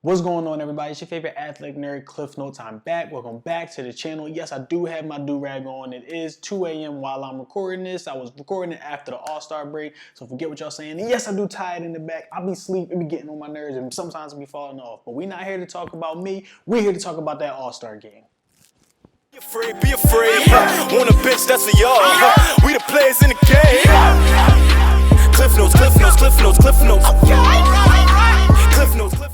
What's going on, everybody? It's your favorite athletic nerd, Cliff Notes. I'm back. Welcome back to the channel. Yes, I do have my do-rag on. It is 2 a.m. while I'm recording this. I was recording it after the All-Star break, so forget what y'all saying. And yes, I do tie it in the back. I'll be asleep. It be getting on my nerves, and sometimes I'll be falling off. But we're not here to talk about me. We're here to talk about that All-Star game. Be afraid, want a bitch that's a y'all. We the players in the game. Cliff Notes, Cliff Notes, Cliff Notes, Cliff Notes. Cliff Notes, Cliff Notes.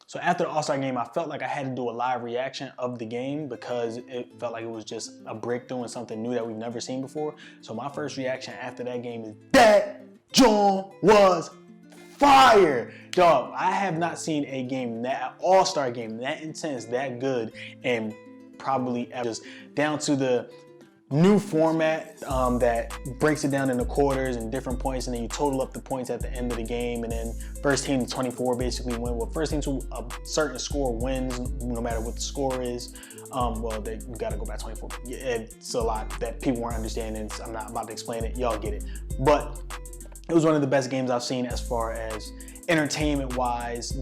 So after the All-Star game, I felt like I had to do a live reaction of the game because it felt like it was just a breakthrough and something new that we've never seen before. So my first reaction after that game is, that John was fire. Dog, I have not seen a game, that All-Star game, that intense, that good, and probably ever. Just down to the new format that breaks it down into quarters and different points, and then you total up the points at the end of the game, and then first team to 24 basically win. Well, first team to a certain score wins, no matter what the score is. Well, you gotta go back 24. It's a lot that people weren't understanding. I'm not about to explain it. Y'all get it. But it was one of the best games I've seen as far as entertainment-wise.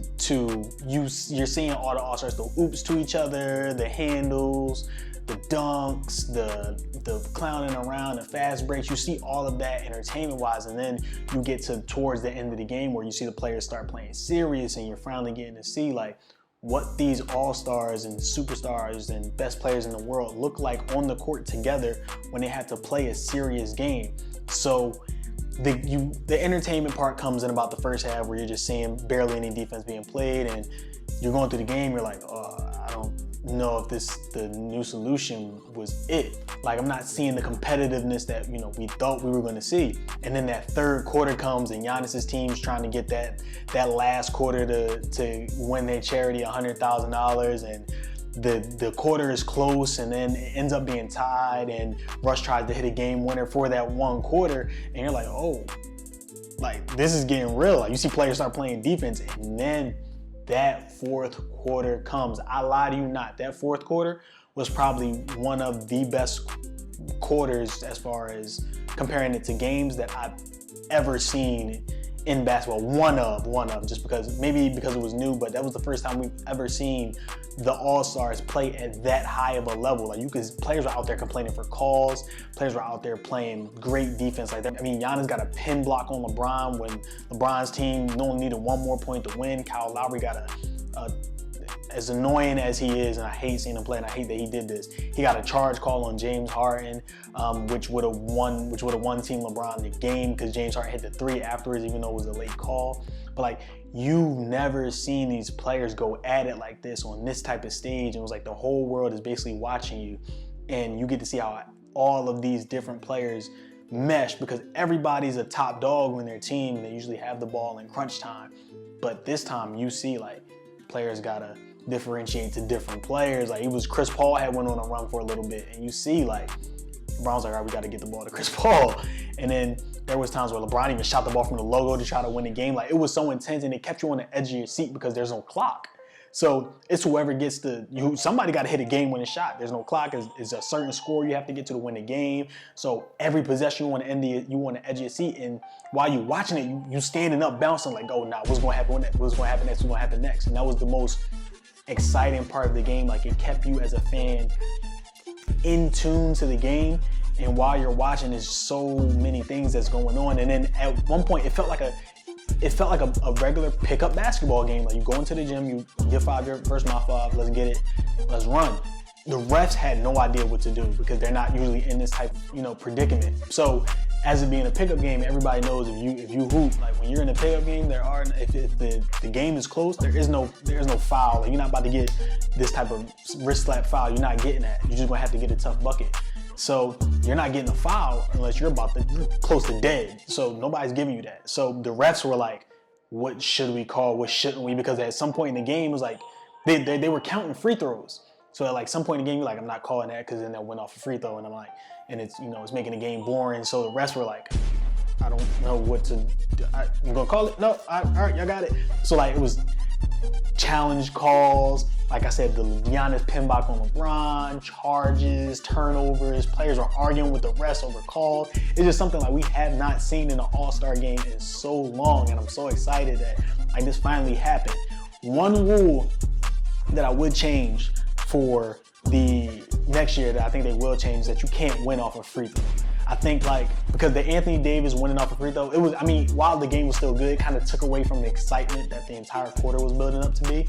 You're seeing all the All-Stars throw oops to each other, the handles, the dunks, the clowning around, the fast breaks. You see all of that entertainment-wise, and then you get towards the end of the game where you see the players start playing serious, and you're finally getting to see like what these all-stars and superstars and best players in the world look like on the court together when they have to play a serious game. So the entertainment part comes in about the first half, where you're just seeing barely any defense being played, and you're going through the game, you're like, oh, I don't know if the new solution was it. Like, I'm not seeing the competitiveness that we thought we were going to see. And then that third quarter comes, and Giannis's team's trying to get that last quarter to win their charity $100,000, and the quarter is close, and then it ends up being tied, and Russ tries to hit a game winner for that one quarter, and you're like, oh, like, this is getting real. Like, you see players start playing defense, and then that fourth quarter comes. I lie to you not. That fourth quarter was probably one of the best quarters as far as comparing it to games that I've ever seen in basketball. One of, just because it was new, but that was the first time we've ever seen the All-Stars play at that high of a level. Like, players were out there complaining for calls. Players were out there playing great defense like that. I mean, Giannis got a pin block on LeBron when LeBron's team only needed one more point to win. Kyle Lowry got as annoying as he is, and I hate seeing him play, and I hate that he did this, he got a charge call on James Harden, which would have won Team LeBron the game, because James Harden hit the three afterwards, even though it was a late call. But like, you've never seen these players go at it like this on this type of stage. And it was like the whole world is basically watching you, and you get to see how all of these different players mesh, because everybody's a top dog on their team, and they usually have the ball in crunch time. But this time you see like players gotta differentiate to different players. Like, Chris Paul had went on a run for a little bit, and you see like LeBron's like, all right, we got to get the ball to Chris Paul. And then there was times where LeBron even shot the ball from the logo to try to win the game. Like, it was so intense, and it kept you on the edge of your seat because there's no clock. So it's whoever gets somebody got to hit a game-winning shot. There's no clock. It's a certain score you have to get to win the game. So every possession you on the edge of your seat, and while you're watching it, you standing up, bouncing like, oh, nah, what's going to happen next? What's going to happen next? What's going to happen next? And that was the most exciting part of the game. Like, it kept you as a fan in tune to the game, and while you're watching, there's so many things that's going on. And then at one point, it felt like a regular pickup basketball game. Like, you go into the gym, you get 5 your first mile 5, let's get it, let's run. The refs had no idea what to do because they're not usually in this type predicament. So as it being a pickup game, everybody knows if you hoop, like when you're in a pickup game, if the game is close, there is no foul. Like, you're not about to get this type of wrist slap foul. You're not getting that. You're just gonna have to get a tough bucket. So you're not getting a foul unless you're close to dead. So nobody's giving you that. So the refs were like, what should we call? What shouldn't we? Because at some point in the game, it was like they were counting free throws. So at like some point in the game, you're like, I'm not calling that, because then that went off a free throw, and I'm like, and it's it's making the game boring. So the refs were like, I don't know what to do. I'm gonna call it. No, all right, y'all got it. So like, it was challenge calls. Like I said, the Giannis pin block on LeBron, charges, turnovers, players are arguing with the refs over calls. It's just something like we have not seen in an All-Star game in so long, and I'm so excited that like this finally happened. one rule that I would change for the next year that I think they will change is that you can't win off a free throw. I think because the Anthony Davis winning off a free throw, while the game was still good, it kind of took away from the excitement that the entire quarter was building up to be.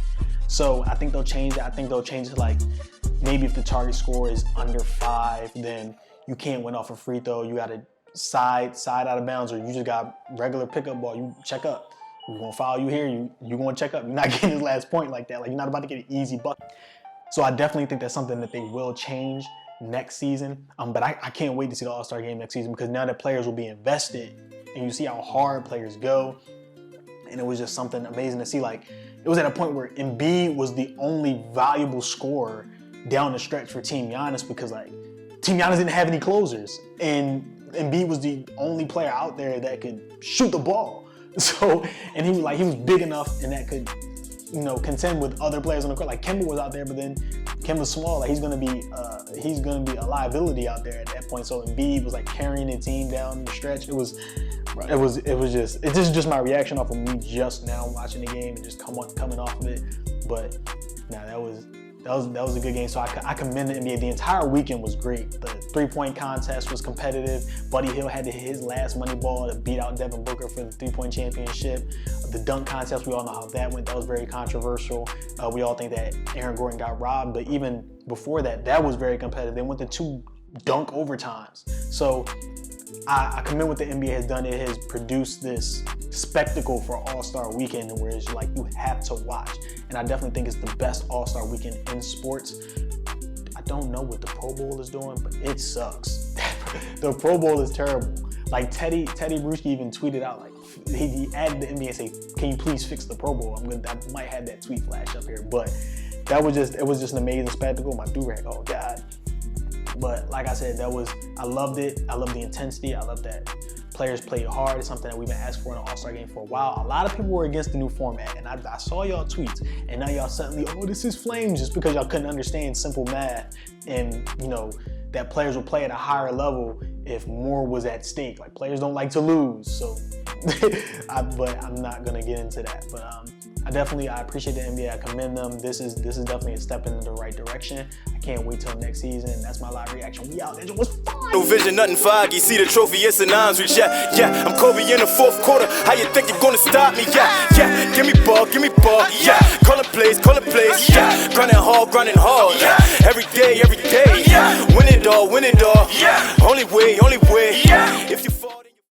So I think they'll change that. I think they'll change it to maybe if the target score is under 5, then you can't win off a free throw. You got to side out of bounds, or you just got regular pickup ball. You check up. We're going to foul you here. You're going to check up. You're not getting his last point like that. You're not about to get an easy bucket. So I definitely think that's something that they will change next season. But I can't wait to see the All-Star game next season, because now that players will be invested and you see how hard players go. And it was just something amazing to see. It was at a point where Embiid was the only valuable scorer down the stretch for Team Giannis, because Team Giannis didn't have any closers. And Embiid was the only player out there that could shoot the ball. So, and he was big enough and that could, contend with other players on the court. Kemba was out there, but then Kemba's small. He's gonna be a liability out there at that point. So Embiid was carrying the team down the stretch. It's just my reaction off of me just now watching the game and just coming off of it. But that was a good game. So I commend the NBA. The entire weekend was great. The 3-point contest was competitive. Buddy Hield had to hit his last money ball to beat out Devin Booker for the 3-point championship. The dunk contest, we all know how that went. That was very controversial. We all think that Aaron Gordon got robbed, but even before that was very competitive. They went to 2 dunk overtimes. So I commend what the NBA has done. It has produced this spectacle for All-Star Weekend where it's you have to watch. And I definitely think it's the best All-Star Weekend in sports. I don't know what the Pro Bowl is doing, but it sucks. The Pro Bowl is terrible. Teddy Bruschi even tweeted out, he added the NBA and say, can you please fix the Pro Bowl? I might have that tweet flash up here, but it was just an amazing spectacle. My do-rag, oh God. But like I said, I loved it. I love the intensity. I love that players played hard. It's something that we've been asking for in an All-Star game for a while. A lot of people were against the new format, and I saw y'all tweets, and now y'all suddenly, this is flames, just because y'all couldn't understand simple math and, that players will play at a higher level if more was at stake. Players don't like to lose, so, but I'm not gonna get into that. But I appreciate the NBA. I commend them. This is definitely a step in the right direction. I can't wait till next season. That's my live reaction. We out. It was fun. No vision, nothing foggy. See the trophy, it's an arms reach. Yeah. I'm Kobe in the 4th quarter. How you think you're gonna stop me? Yeah. Give me ball. Yeah. Calling plays. Yeah. Grinding hard. Yeah. Every day. Yeah. Win it all. Yeah. Only way. Yeah. If you